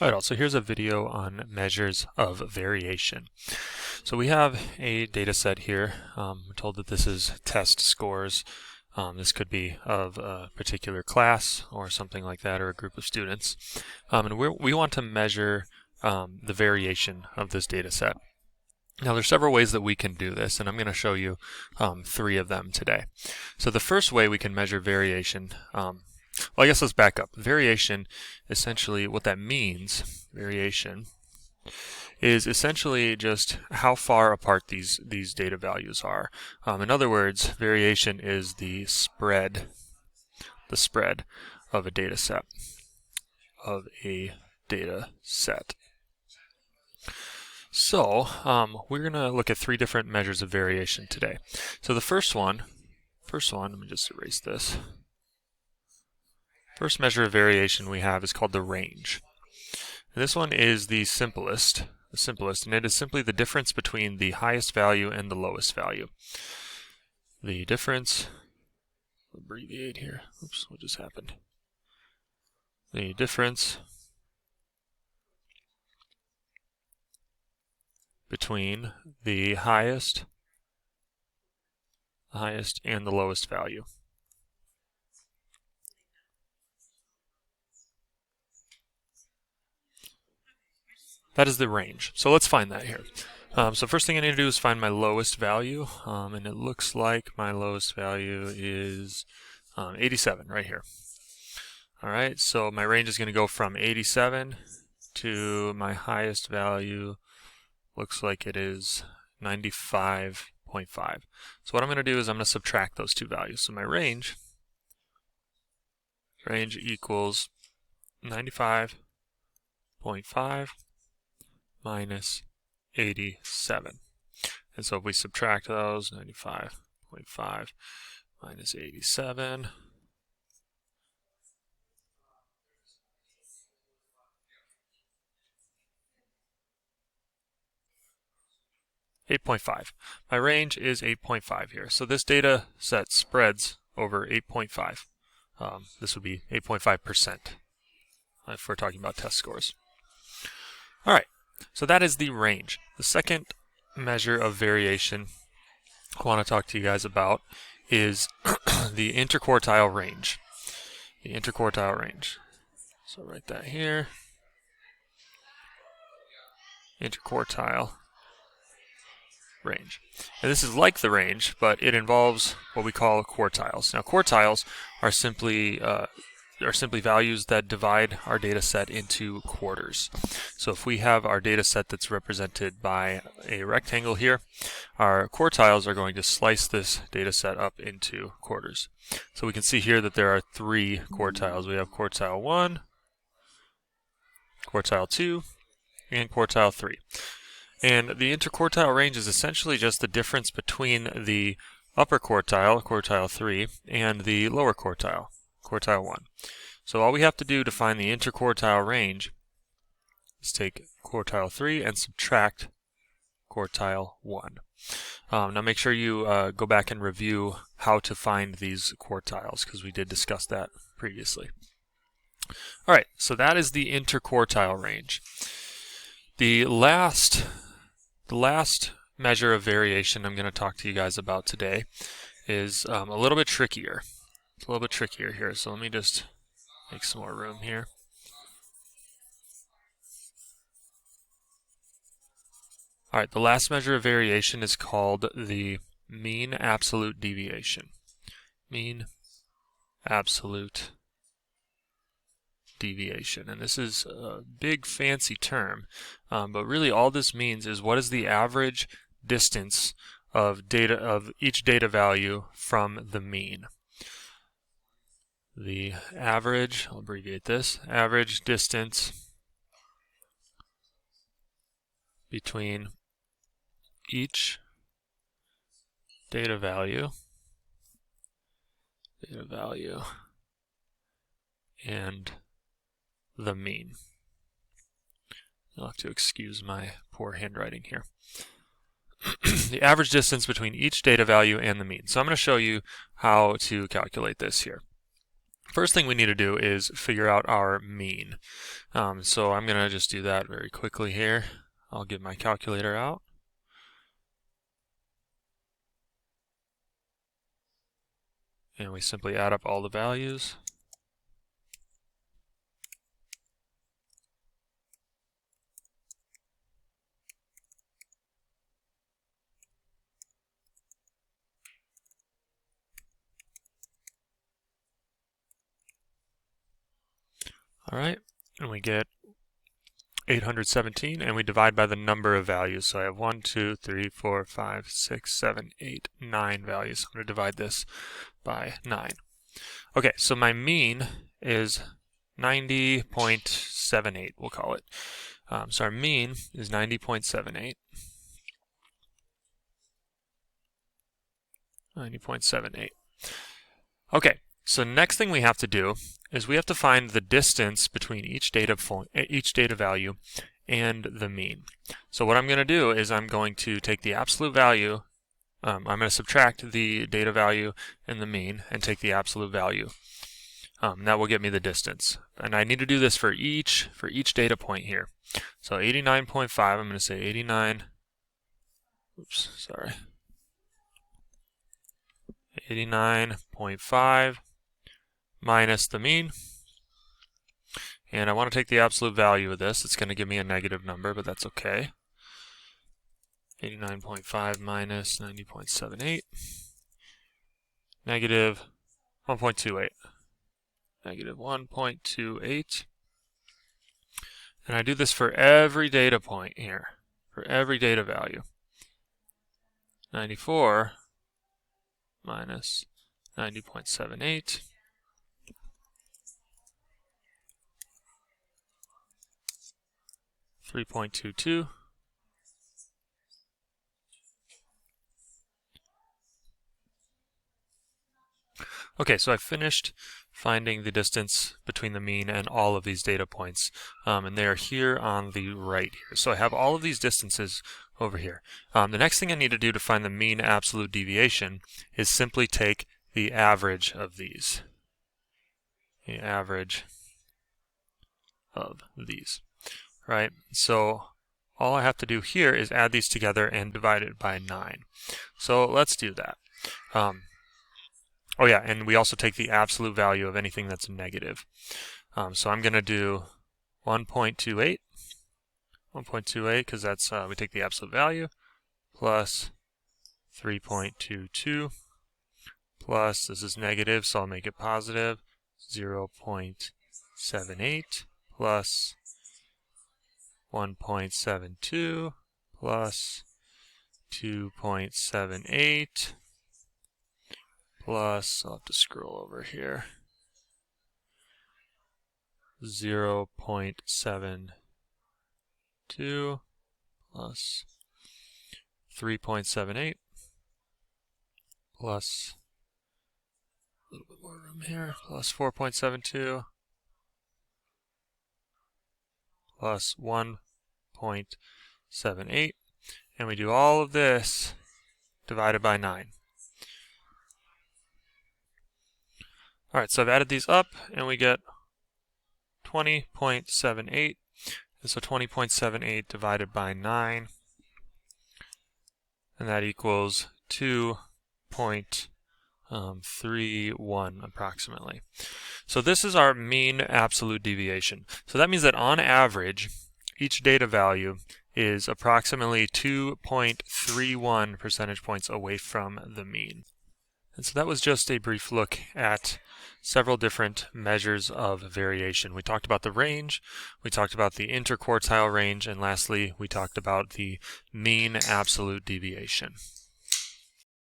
Alright, also here's a video on measures of variation. So we have a data set here. We're told that this is test scores. This could be of a particular class or something like that, or a group of students. And we want to measure the variation of this data set. Now there's several ways that we can do this, and I'm going to show you 3 of them today. So the first way we can measure variation, well, I guess let's back up. Variation, essentially what that means, variation, is essentially just how far apart these data values are. In other words, variation is the spread of a data set. So we're going to look at 3 different measures of variation today. So the first one, let me just erase this. First measure of variation we have is called the range. And this one is the simplest, and it is simply the difference between the highest value and the lowest value. The difference, I'll abbreviate here. Oops, what just happened? The difference between the highest and the lowest value. That is the range. So let's find that here. So first thing I need to do is find my lowest value, and it looks like my lowest value is 87 right here. Alright, so my range is going to go from 87 to my highest value, looks like it is 95.5. So what I'm going to do is I'm going to subtract those 2 values. So my range equals 95.5 minus 87. And so if we subtract those, 95.5 minus 87, (8.5). My range is 8.5 here. So this data set spreads over 8.5. This would be 8.5% if we're talking about test scores. All right. So that is the range. The second measure of variation I want to talk to you guys about is the interquartile range. The interquartile range. So write that here. Interquartile range. And this is like the range, but it involves what we call quartiles. Now quartiles are simply values that divide our data set into quarters. So if we have our data set that's represented by a rectangle here, our quartiles are going to slice this data set up into quarters. So we can see here that there are 3 quartiles. We have quartile 1, quartile 2, and quartile 3. And the interquartile range is essentially just the difference between the upper quartile, quartile 3, and the lower quartile, quartile 1. So all we have to do to find the interquartile range is take quartile 3 and subtract quartile 1. Now make sure you go back and review how to find these quartiles, because we did discuss that previously. Alright, so that is the interquartile range. The last measure of variation I'm going to talk to you guys about today is a little bit trickier. It's a little bit trickier here, so let me just make some more room here. Alright, the last measure of variation is called the mean absolute deviation. Mean absolute deviation. And this is a big fancy term, but really all this means is what is the average distance of each data value from the mean. The average, I'll abbreviate this, average distance between each data value and the mean. You'll have to excuse my poor handwriting here. The average distance between each data value and the mean. So I'm going to show you how to calculate this here. First thing we need to do is figure out our mean. So I'm going to just do that very quickly here. I'll get my calculator out. And we simply add up all the values. All right, and we get 817, and we divide by the number of values. So I have 1, 2, 3, 4, 5, 6, 7, 8, 9 values. I'm going to divide this by 9. Okay, so my mean is 90.78, we'll call it. So our mean is 90.78. 90.78. Okay, so next thing we have to do is we have to find the distance between each data value and the mean. So what I'm going to do is I'm going to take the absolute value, I'm going to subtract the data value and the mean and take the absolute value. That will get me the distance. And I need to do this for each data point here. So 89.5, I'm going to say 89.5 minus the mean, and I want to take the absolute value of this. It's going to give me a negative number, but that's okay. 89.5 minus 90.78, negative 1.28. Negative 1.28. And I do this for every data point here, for every data value. 94 minus 90.78. 3.22. Okay, so I finished finding the distance between the mean and all of these data points, and they are here on the right here. So I have all of these distances over here. The next thing I need to do to find the mean absolute deviation is simply take the average of these. The average of these. Right? So all I have to do here is add these together and divide it by 9. So let's do that. Oh yeah, and we also take the absolute value of anything that's negative. So I'm going to do 1.28. 1.28 because that's we take the absolute value plus 3.22 plus, this is negative, so I'll make it positive, 0.78 plus 1.72 plus 2.78 plus, I'll have to scroll over here, 0.72 plus 3.78 plus, a little bit more room here, plus 4.72 plus 1.78, and we do all of this divided by 9. Alright, so I've added these up, and we get 20.78, and so 20.78 divided by 9, and that equals 2.31 approximately. So this is our mean absolute deviation. So that means that on average, each data value is approximately 2.31 percentage points away from the mean. And so that was just a brief look at several different measures of variation. We talked about the range, we talked about the interquartile range, and lastly, we talked about the mean absolute deviation.